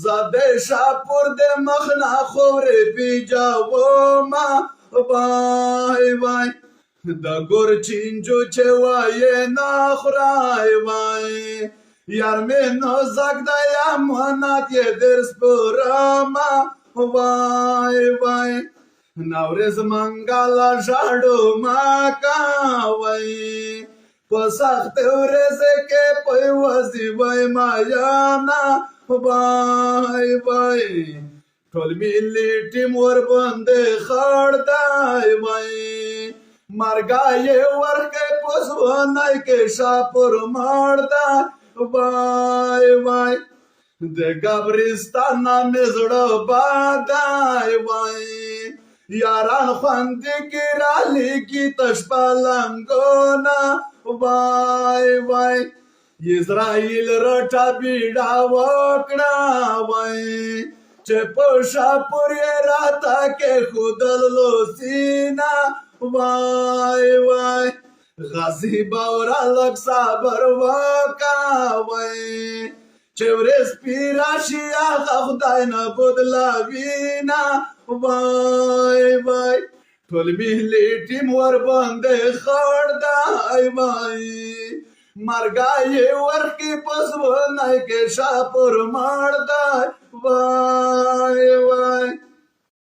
زده شاپور د مخنا خورې پیجاوما وای وای د ګور چینجو چې وای نه خورای وای یار مې نو زګ د امانت یې درس پورما وای وای نورز منګالا ژاړو ما کوي په سخت ورځ کې په وځي وای مایانا وای وای ټول ملي ټیم ور باندې خړ دی وای مرګای ورکه پوسونه کې شاپور مړ دی وای وای د ګبرستان مې زړه بادای وای یاران خوندې کې را لګي تشپالنګونه وای وای اسرائیل رټا بیډا وکړه وای چې په شاپور یې راته کې خودل لوسینا وای وای غازی باورا لږ صبر وکوئ چې ورځ پې راشي هغه خدای نه بدلوینه وای وای ټول ملي ټیم ورباندې خړ دی وای مرګای ورکې په زړه کې شاپور مړ دی وای وای